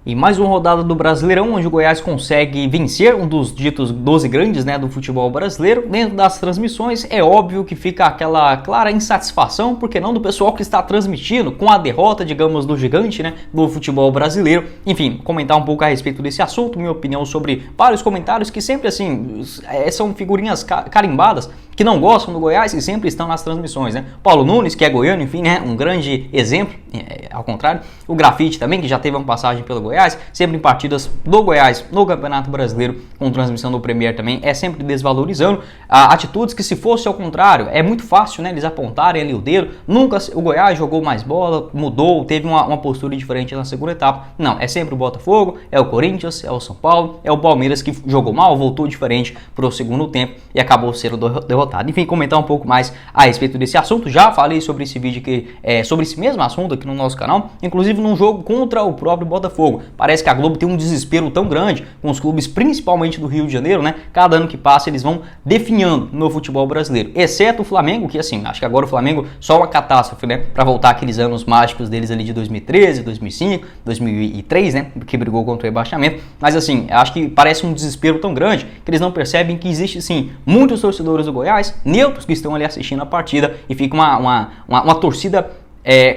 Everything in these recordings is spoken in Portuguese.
E mais uma rodada do Brasileirão, onde o Goiás consegue vencer um dos ditos 12 grandes, né, do futebol brasileiro. Dentro das transmissões, é óbvio que fica aquela clara insatisfação, porque não do pessoal que está transmitindo, com a derrota, digamos, do gigante, né, do futebol brasileiro. Enfim, comentar um pouco a respeito desse assunto, minha opinião sobre vários comentários que sempre, assim, são figurinhas carimbadas, que não gostam do Goiás e sempre estão nas transmissões, né? Paulo Nunes, que é goiano, enfim, né, um grande exemplo, ao contrário. O Grafite também, que já teve uma passagem pelo Goiás, sempre em partidas do Goiás no Campeonato Brasileiro, com transmissão do Premier também, é sempre desvalorizando atitudes que, se fosse ao contrário, é muito fácil, né, eles apontarem ali o dedo. Nunca o Goiás jogou mais bola, mudou, teve uma postura diferente na segunda etapa. Não, é sempre o Botafogo, é o Corinthians, é o São Paulo, é o Palmeiras que jogou mal, voltou diferente para o segundo tempo e acabou sendo derrotado. Enfim, comentar um pouco mais a respeito desse assunto. Já falei sobre esse vídeo aqui, sobre esse mesmo assunto aqui no nosso canal, inclusive num jogo contra o próprio Botafogo. Parece que a Globo tem um desespero tão grande com os clubes, principalmente do Rio de Janeiro, né? Cada ano que passa eles vão definhando no futebol brasileiro, exceto o Flamengo, que assim, acho que agora o Flamengo só uma catástrofe, né? Para voltar aqueles anos mágicos deles ali de 2013, 2005, 2003, né? Que brigou contra o rebaixamento. Mas assim, acho que parece um desespero tão grande que eles não percebem que existe sim muitos torcedores do Goiás, neutros, que estão ali assistindo a partida, e fica uma torcida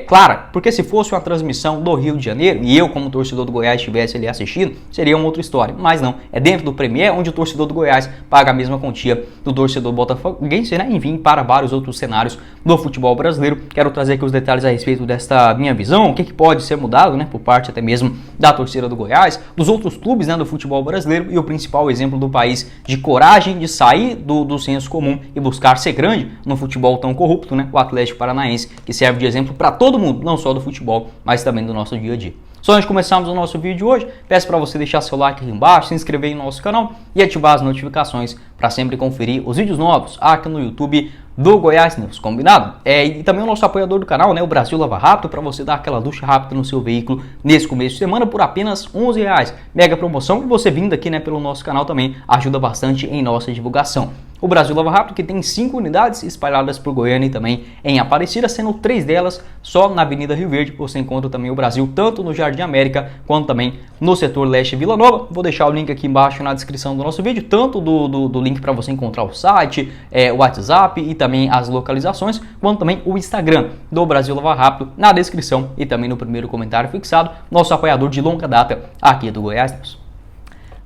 clara, porque se fosse uma transmissão do Rio de Janeiro e eu, como torcedor do Goiás, estivesse ali assistindo, seria uma outra história, mas não, é dentro do Premier, onde o torcedor do Goiás paga a mesma quantia do torcedor botafoguense, né? Enfim, para vários outros cenários do futebol brasileiro. Quero trazer aqui os detalhes a respeito desta minha visão, o que pode ser mudado, né, por parte até mesmo da torcida do Goiás, dos outros clubes, né, do futebol brasileiro, e o principal exemplo do país de coragem de sair do senso comum e buscar ser grande no futebol tão corrupto, né, o Atlético Paranaense, que serve de exemplo para todo mundo, não só do futebol, mas também do nosso dia a dia. Só antes de começarmos o nosso vídeo de hoje, peço para você deixar seu like aqui embaixo, se inscrever no nosso canal e ativar as notificações para sempre conferir os vídeos novos aqui no YouTube do Goiás News, combinado? E também o nosso apoiador do canal, né, o Brasil Lava Rápido, para você dar aquela ducha rápida no seu veículo nesse começo de semana por apenas R$11. Mega promoção, e você vindo aqui, né, pelo nosso canal também ajuda bastante em nossa divulgação. O Brasil Lava Rápido, que tem 5 unidades espalhadas por Goiânia e também em Aparecida, sendo 3 delas só na Avenida Rio Verde. Você encontra também o Brasil tanto no Jardim América quanto também no setor leste Vila Nova. Vou deixar o link aqui embaixo na descrição do nosso vídeo, tanto do link para você encontrar o site, o WhatsApp e também as localizações, quanto também o Instagram do Brasil Lava Rápido na descrição e também no primeiro comentário fixado, nosso apoiador de longa data aqui do Goiás News.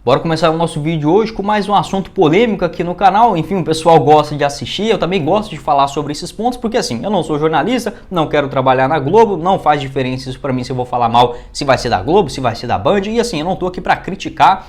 Bora começar o nosso vídeo hoje com mais um assunto polêmico aqui no canal. Enfim, o pessoal gosta de assistir, eu também gosto de falar sobre esses pontos, porque assim, eu não sou jornalista, não quero trabalhar na Globo, não faz diferença isso pra mim se eu vou falar mal, se vai ser da Globo, se vai ser da Band, e assim, eu não tô aqui pra criticar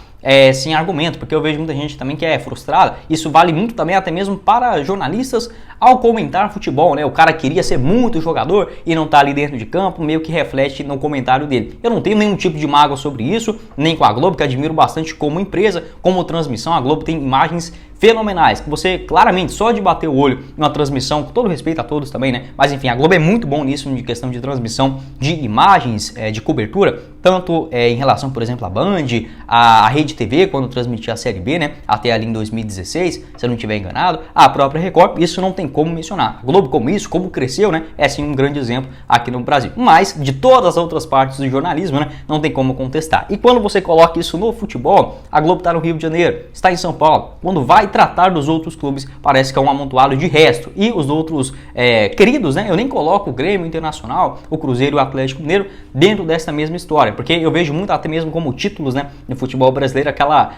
sem argumento, porque eu vejo muita gente também que é frustrada. Isso vale muito também até mesmo para jornalistas ao comentar futebol, né? O cara queria ser muito jogador e não tá ali dentro de campo, meio que reflete no comentário dele. Eu não tenho nenhum tipo de mágoa sobre isso, nem com a Globo, que admiro bastante como empresa, como transmissão. A Globo tem imagens fenomenais, que você claramente, só de bater o olho em uma transmissão, com todo respeito a todos também, né? Mas enfim, a Globo é muito bom nisso, de questão de transmissão de imagens, de cobertura, tanto em relação, por exemplo, à Band, a Rede TV, quando transmitia a Série B, né? Até ali em 2016, se eu não estiver enganado, a própria Record, isso não tem como mencionar. A Globo, como isso, como cresceu, né? É sim um grande exemplo aqui no Brasil. Mas, de todas as outras partes do jornalismo, né? Não tem como contestar. E quando você coloca isso no futebol, a Globo está no Rio de Janeiro, está em São Paulo, quando vai tratar dos outros clubes, parece que é um amontoado de resto. E os outros queridos, né? Eu nem coloco o Grêmio, Internacional, o Cruzeiro e o Atlético Mineiro dentro dessa mesma história, porque eu vejo muito até mesmo como títulos, né, no futebol brasileiro, aquela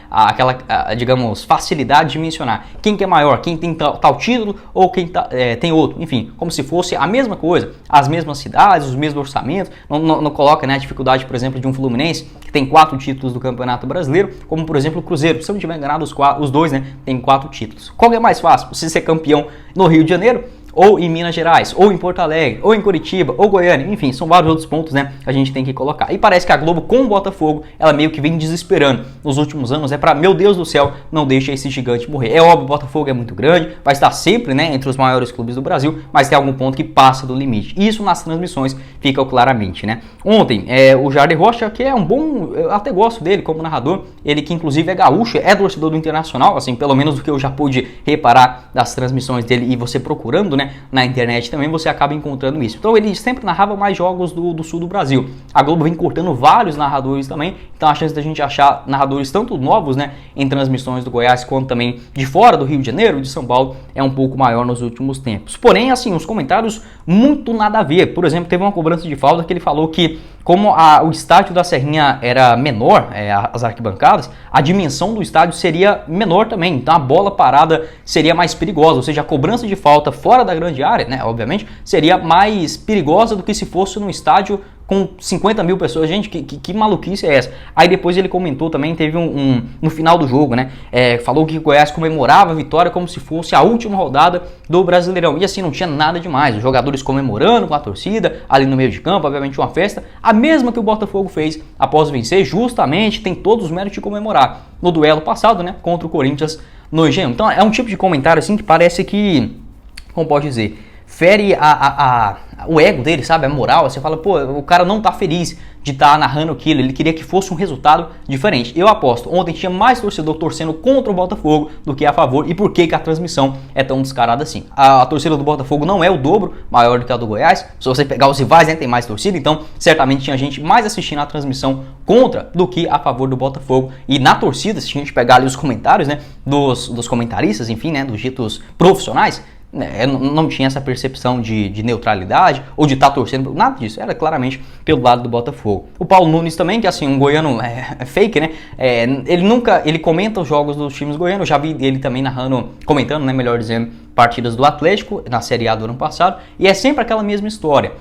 digamos, facilidade de mencionar quem que é maior, quem tem tal título ou quem tem outro. Enfim, como se fosse a mesma coisa, as mesmas cidades, os mesmos orçamentos. Não coloca, né, a dificuldade, por exemplo, de um Fluminense que tem 4 títulos do Campeonato Brasileiro, como por exemplo o Cruzeiro. Se eu não tiver enganado, os dois, né, tem 4 títulos. Qual é mais fácil? Você ser campeão no Rio de Janeiro, ou em Minas Gerais, ou em Porto Alegre, ou em Curitiba, ou Goiânia, enfim, são vários outros pontos, né, que a gente tem que colocar. E parece que a Globo, com o Botafogo, ela meio que vem desesperando nos últimos anos, meu Deus do céu, não deixa esse gigante morrer. É óbvio, o Botafogo é muito grande, vai estar sempre, né, entre os maiores clubes do Brasil, mas tem algum ponto que passa do limite. Isso nas transmissões fica claramente, né. Ontem, o Jardim Rocha, que é um bom, eu até gosto dele como narrador, ele que inclusive é gaúcho, é torcedor do Internacional, assim, pelo menos do que eu já pude reparar das transmissões dele e você procurando, né, né, na internet também você acaba encontrando isso. Então ele sempre narrava mais jogos do sul do Brasil. A Globo vem cortando vários narradores também, então a chance da gente achar narradores tanto novos, né, em transmissões do Goiás, quanto também de fora do Rio de Janeiro, de São Paulo, é um pouco maior nos últimos tempos. Porém, assim, os comentários muito nada a ver. Por exemplo, teve uma cobrança de falta que ele falou que como o estádio da Serrinha era menor, as arquibancadas, a dimensão do estádio seria menor também, então a bola parada seria mais perigosa, ou seja, a cobrança de falta fora da grande área, né, obviamente, seria mais perigosa do que se fosse num estádio com 50 mil pessoas. Gente, que maluquice é essa? Aí depois ele comentou também, teve no final do jogo, né, falou que o Goiás comemorava a vitória como se fosse a última rodada do Brasileirão, e assim, não tinha nada demais, os jogadores comemorando com a torcida, ali no meio de campo, obviamente uma festa, a mesma que o Botafogo fez após vencer, justamente, tem todos os méritos de comemorar no duelo passado, né, contra o Corinthians no Engenhão. Então é um tipo de comentário assim que parece que, como pode dizer, fere o ego dele, sabe? A moral. Você fala, pô, o cara não tá feliz de estar narrando aquilo, ele queria que fosse um resultado diferente. Eu aposto, ontem tinha mais torcedor torcendo contra o Botafogo do que a favor. E por que a transmissão é tão descarada assim? A torcida do Botafogo não é o dobro maior do que a do Goiás. Se você pegar os rivais, né, tem mais torcida, então certamente tinha gente mais assistindo a transmissão contra do que a favor do Botafogo. E na torcida, se a gente pegar ali os comentários, né, dos comentaristas, enfim, né, dos ditos profissionais, não tinha essa percepção de neutralidade ou de estar torcendo, nada disso, era claramente pelo lado do Botafogo. O Paulo Nunes também, que assim, um goiano fake, né, ele comenta os jogos dos times goianos, eu já vi ele também comentando, né, melhor dizendo, partidas do Atlético, na Série A do ano passado, e é sempre aquela mesma história.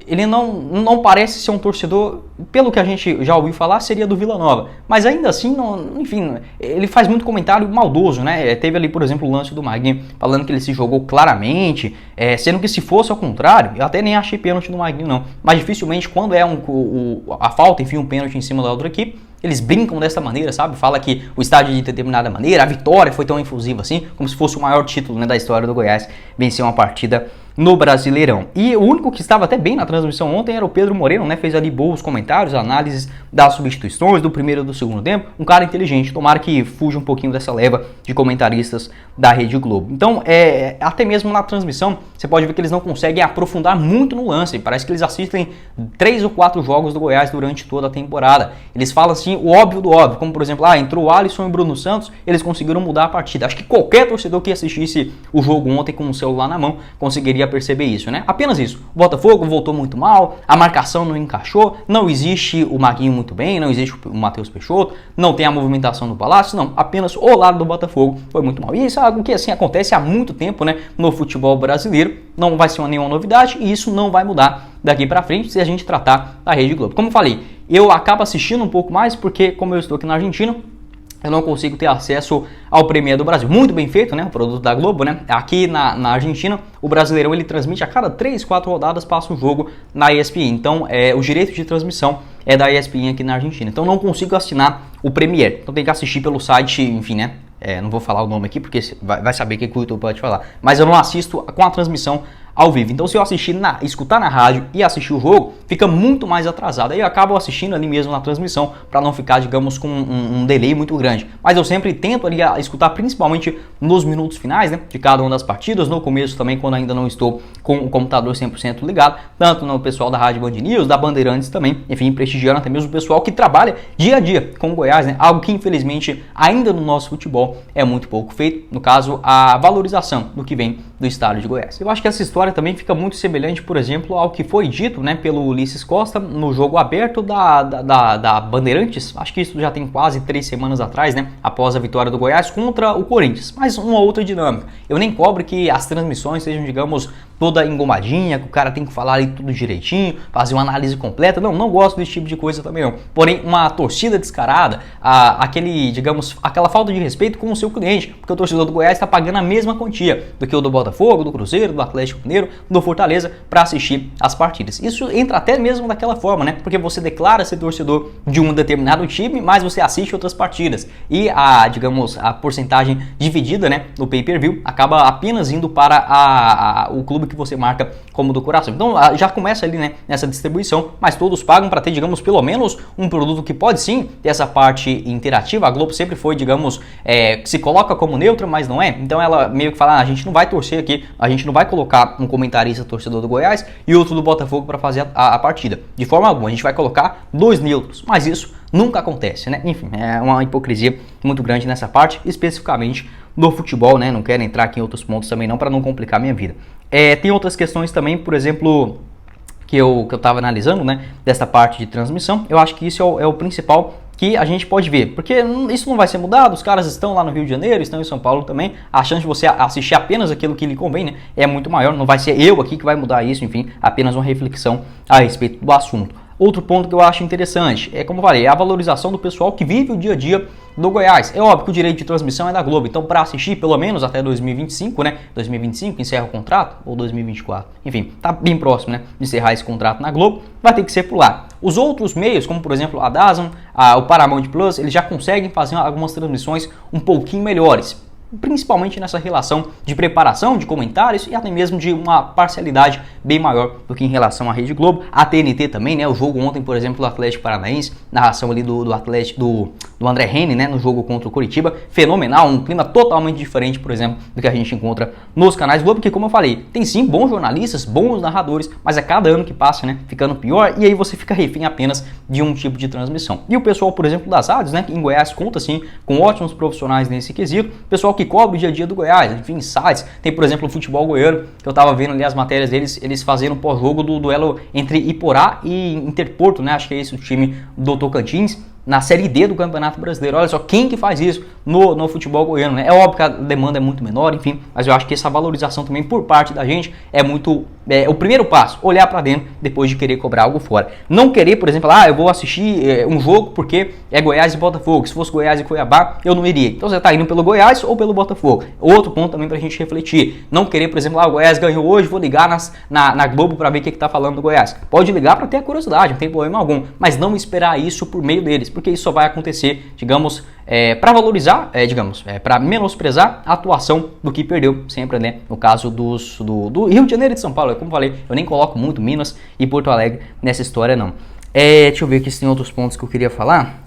Ele não parece ser um torcedor, pelo que a gente já ouviu falar, seria do Vila Nova. Mas ainda assim, enfim, ele faz muito comentário maldoso, né? Teve ali, por exemplo, o lance do Maguinho, falando que ele se jogou claramente, sendo que se fosse ao contrário, eu até nem achei pênalti do Maguinho, não. Mas dificilmente, quando é a falta, enfim, um pênalti em cima da outra equipe, eles brincam dessa maneira, sabe? Fala que o estádio de determinada maneira, a vitória foi tão efusiva assim, como se fosse o maior título, né, da história do Goiás, vencer uma partida no Brasileirão. E o único que estava até bem na transmissão ontem era o Pedro Moreno, né? Fez ali bons comentários, análises das substituições do primeiro e do segundo tempo. Um cara inteligente, tomara que fuja um pouquinho dessa leva de comentaristas da Rede Globo. Então, até mesmo na transmissão, você pode ver que eles não conseguem aprofundar muito no lance. Parece que eles assistem 3 ou 4 jogos do Goiás durante toda a temporada. Eles falam assim, o óbvio do óbvio, como por exemplo, entrou o Alisson e o Bruno Santos, eles conseguiram mudar a partida. Acho que qualquer torcedor que assistisse o jogo ontem com o celular na mão conseguiria perceber isso, né? Apenas isso. O Botafogo voltou muito mal, a marcação não encaixou, não existe o Maguinho muito bem, não existe o Matheus Peixoto, não tem a movimentação do Palácio, não. Apenas o lado do Botafogo foi muito mal. E isso é algo que assim acontece há muito tempo, né, no futebol brasileiro. Não vai ser nenhuma novidade e isso não vai mudar daqui para frente se a gente tratar da Rede Globo. Como eu falei, eu acabo assistindo um pouco mais porque, como eu estou aqui na Argentina, eu não consigo ter acesso ao Premier do Brasil. Muito bem feito, né? O produto da Globo, né? Aqui na Argentina, o Brasileirão ele transmite a cada 3, 4 rodadas, passa um jogo na ESPN. Então, o direito de transmissão é da ESPN aqui na Argentina. Então, não consigo assinar o Premier. Então, tem que assistir pelo site, enfim, né? Não vou falar o nome aqui porque vai saber o que o YouTube pode falar. Mas eu não assisto com a transmissão ao vivo. Então, se eu escutar na rádio e assistir o jogo, fica muito mais atrasado. Aí eu acabo assistindo ali mesmo na transmissão para não ficar, digamos, com um delay muito grande. Mas eu sempre tento ali escutar principalmente nos minutos finais, né, de cada uma das partidas, no começo também, quando ainda não estou com o computador 100% ligado, tanto no pessoal da Rádio Band News, da Bandeirantes também, enfim, prestigiando até mesmo o pessoal que trabalha dia a dia com o Goiás, né, algo que infelizmente ainda no nosso futebol é muito pouco feito, no caso, a valorização do que vem do estado de Goiás. Eu acho que essa história também fica muito semelhante, por exemplo, ao que foi dito, né, pelo Ulisses Costa no jogo aberto da Bandeirantes, acho que isso já tem quase 3 semanas atrás, né, após a vitória do Goiás contra o Corinthians, mas uma outra dinâmica. Eu nem cobro que as transmissões sejam, digamos, toda engomadinha, que o cara tem que falar ali tudo direitinho, fazer uma análise completa, não gosto desse tipo de coisa também não. Porém, uma torcida descarada, aquela falta de respeito com o seu cliente, porque o torcedor do Goiás está pagando a mesma quantia do que o do Botafogo, do Cruzeiro, do Atlético Mineiro, do Fortaleza, para assistir as partidas. Isso entra até mesmo daquela forma, né? Porque você declara ser torcedor de um determinado time, mas você assiste outras partidas. E a porcentagem dividida, né, no pay-per-view, acaba apenas indo para o clube que você marca como do coração. Então já começa ali, né, nessa distribuição, mas todos pagam para ter, digamos, pelo menos um produto que pode sim ter essa parte interativa. A Globo sempre foi, digamos, se coloca como neutra, mas não é. Então ela meio que fala, a gente não vai torcer aqui, a gente não vai colocar um comentarista torcedor do Goiás e outro do Botafogo para fazer a partida. De forma alguma, a gente vai colocar 2 neutros, mas isso nunca acontece, né? Enfim, é uma hipocrisia muito grande nessa parte, especificamente no futebol, né? Não quero entrar aqui em outros pontos também não, para não complicar minha vida. Tem outras questões também, por exemplo, que eu estava analisando, né? Dessa parte de transmissão. Eu acho que isso é o principal que a gente pode ver, porque isso não vai ser mudado, os caras estão lá no Rio de Janeiro, estão em São Paulo também, a chance de você assistir apenas aquilo que lhe convém, né, é muito maior, não vai ser eu aqui que vai mudar isso, enfim, apenas uma reflexão a respeito do assunto. Outro ponto que eu acho interessante é, como eu falei, a valorização do pessoal que vive o dia a dia do Goiás. É óbvio que o direito de transmissão é da Globo, então para assistir pelo menos até 2025, né? 2025 encerra o contrato, ou 2024, enfim, tá bem próximo, né, de encerrar esse contrato na Globo, vai ter que ser por lá. Os outros meios, como por exemplo a DAZN, o Paramount Plus, eles já conseguem fazer algumas transmissões um pouquinho melhores, principalmente nessa relação de preparação, de comentários e até mesmo de uma parcialidade bem maior do que em relação à Rede Globo. A TNT também, né? O jogo ontem, por exemplo, do Atlético Paranaense, narração ali do Atlético, do André Henning, né? No jogo contra o Curitiba, fenomenal, um clima totalmente diferente, por exemplo, do que a gente encontra nos canais Globo, porque como eu falei, tem sim bons jornalistas, bons narradores, mas a cada ano que passa, né? Ficando pior, e aí você fica refém apenas de um tipo de transmissão. E o pessoal, por exemplo, das rádios, né? Em Goiás conta sim com ótimos profissionais nesse quesito, pessoal que cobre o dia a dia do Goiás, enfim, sites, tem por exemplo o Futebol Goiano, que eu tava vendo ali as matérias deles, eles fazendo pós-jogo do duelo entre Iporá e Interporto, né, acho que é esse o time do Tocantins, na Série D do Campeonato Brasileiro. Olha só, quem que faz isso no futebol goiano, né? É óbvio que a demanda é muito menor, enfim, mas eu acho que essa valorização também por parte da gente é muito o primeiro passo, olhar para dentro depois de querer cobrar algo fora. Não querer, por exemplo, eu vou assistir um jogo porque é Goiás e Botafogo, se fosse Goiás e Cuiabá, eu não iria. Então você tá indo pelo Goiás ou pelo Botafogo. Outro ponto também pra gente refletir. Não querer, por exemplo, o Goiás ganhou hoje, vou ligar na Globo para ver o que tá falando do Goiás. Pode ligar para ter a curiosidade, não tem problema algum, mas não esperar isso por meio deles, porque isso só vai acontecer, digamos, para valorizar, para menosprezar a atuação do que perdeu sempre, né? No caso do Rio de Janeiro e de São Paulo, como eu falei, eu nem coloco muito Minas e Porto Alegre nessa história, não. Deixa eu ver aqui se tem outros pontos que eu queria falar.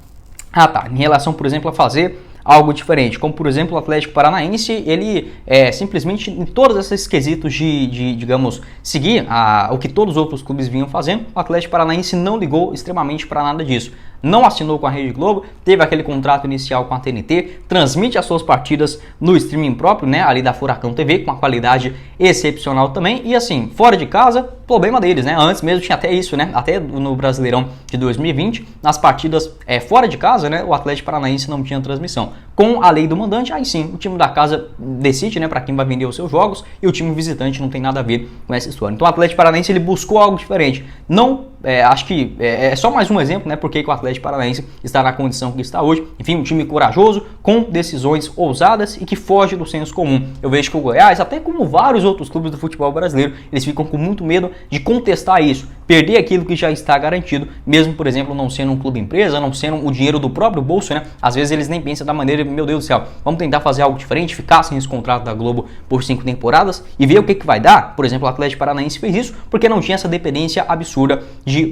Tá, em relação, por exemplo, a fazer algo diferente, como por exemplo o Atlético Paranaense, ele simplesmente em todos esses quesitos de digamos, seguir o que todos os outros clubes vinham fazendo, o Atlético Paranaense não ligou extremamente para nada disso. Não assinou com a Rede Globo, teve aquele contrato inicial com a TNT, transmite as suas partidas no streaming próprio, né, ali da Furacão TV, com uma qualidade excepcional também, e assim, fora de casa, problema deles, né, antes mesmo tinha até isso, né, até no Brasileirão de 2020, nas partidas fora de casa, né, o Atlético Paranaense não tinha transmissão. Com a lei do mandante, aí sim, o time da casa decide, né, para quem vai vender os seus jogos, e o time visitante não tem nada a ver com essa história. Então o Atlético Paranaense, ele buscou algo diferente, não acho que é só mais um exemplo, né, porque o Atlético Paranaense está na condição que está hoje. Enfim, um time corajoso, com decisões ousadas e que foge do senso comum. Eu vejo que o Goiás, até como vários outros clubes do futebol brasileiro, eles ficam com muito medo de contestar isso, perder aquilo que já está garantido, mesmo, por exemplo, não sendo um clube empresa, não sendo o dinheiro do próprio bolso, né? Às vezes eles nem pensam da maneira, meu Deus do céu, vamos tentar fazer algo diferente, ficar sem esse contrato da Globo por 5 temporadas e ver o que vai dar. Por exemplo, o Atlético Paranaense fez isso porque não tinha essa dependência absurda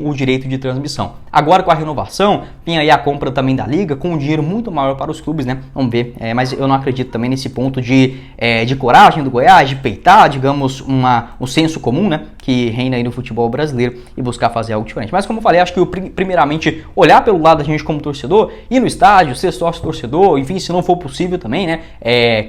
o direito de transmissão. Agora com a renovação, tem aí a compra também da Liga, com um dinheiro muito maior para os clubes, né? Vamos ver, mas eu não acredito também nesse ponto de coragem do Goiás, de peitar, digamos, um senso comum, né? Que reina aí no futebol brasileiro e buscar fazer algo diferente. Mas como eu falei, acho que primeiramente olhar pelo lado da gente como torcedor, ir no estádio, ser sócio torcedor, enfim, se não for possível também, né?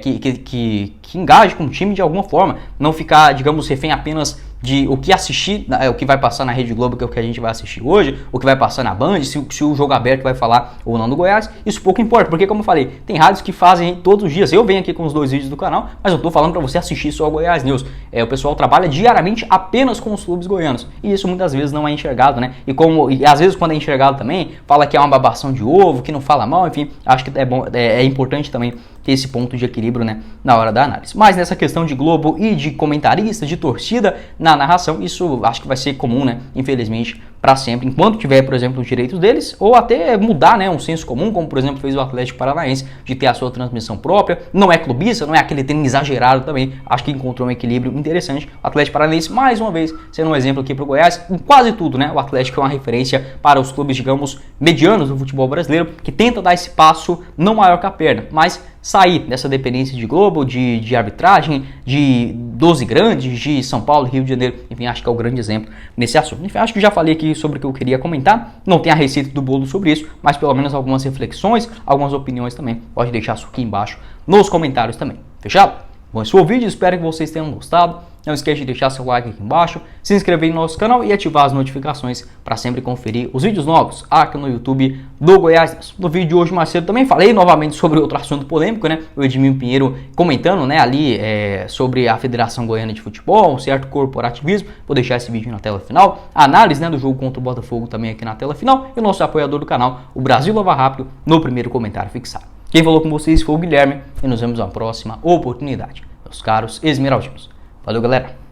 Que engaje com o time de alguma forma, não ficar, digamos, refém apenas de o que assistir, o que vai passar na Rede Globo, que é o que a gente vai assistir hoje, o que vai passar na Band, se o jogo aberto vai falar ou não do Goiás, isso pouco importa, porque como eu falei, tem rádios que fazem todos os dias, eu venho aqui com os 2 vídeos do canal, mas eu tô falando para você assistir só o Goiás News, o pessoal trabalha diariamente apenas com os clubes goianos, e isso muitas vezes não é enxergado, né, e às vezes quando é enxergado também, fala que é uma babação de ovo, que não fala mal, enfim, acho que é importante também ter esse ponto de equilíbrio, né, na hora da análise. Mas nessa questão de Globo e de comentarista, de torcida na narração, isso acho que vai ser comum, né, infelizmente, para sempre, enquanto tiver, por exemplo, os direitos deles, ou até mudar, né, um senso comum, como por exemplo fez o Atlético Paranaense, de ter a sua transmissão própria, não é clubista, não é aquele treino exagerado também, acho que encontrou um equilíbrio interessante. O Atlético Paranaense, mais uma vez, sendo um exemplo aqui para o Goiás, em quase tudo, né, o Atlético é uma referência para os clubes, digamos, medianos do futebol brasileiro, que tenta dar esse passo não maior que a perna, mas sair dessa dependência de Globo, de arbitragem, de 12 grandes, de São Paulo, Rio de Janeiro, enfim, acho que é o grande exemplo nesse assunto. Enfim, acho que já falei aqui sobre o que eu queria comentar, não tem a receita do bolo sobre isso, mas pelo menos algumas reflexões, algumas opiniões também, pode deixar isso aqui embaixo nos comentários também, fechado? Bom, esse foi o vídeo, espero que vocês tenham gostado. Não esqueça de deixar seu like aqui embaixo, se inscrever no nosso canal e ativar as notificações para sempre conferir os vídeos novos aqui no YouTube do Goiás News. No vídeo de hoje mais cedo também falei novamente sobre outro assunto polêmico, né? O Edmilson Pinheiro comentando, né, ali sobre a Federação Goiana de Futebol, um certo corporativismo. Vou deixar esse vídeo na tela final. A análise, né, do jogo contra o Botafogo também aqui na tela final. E o nosso apoiador do canal, o Brasil Lava Rápido, no primeiro comentário fixado. Quem falou com vocês foi o Guilherme e nos vemos na próxima oportunidade, meus caros esmeraldinos. Valeu, galera!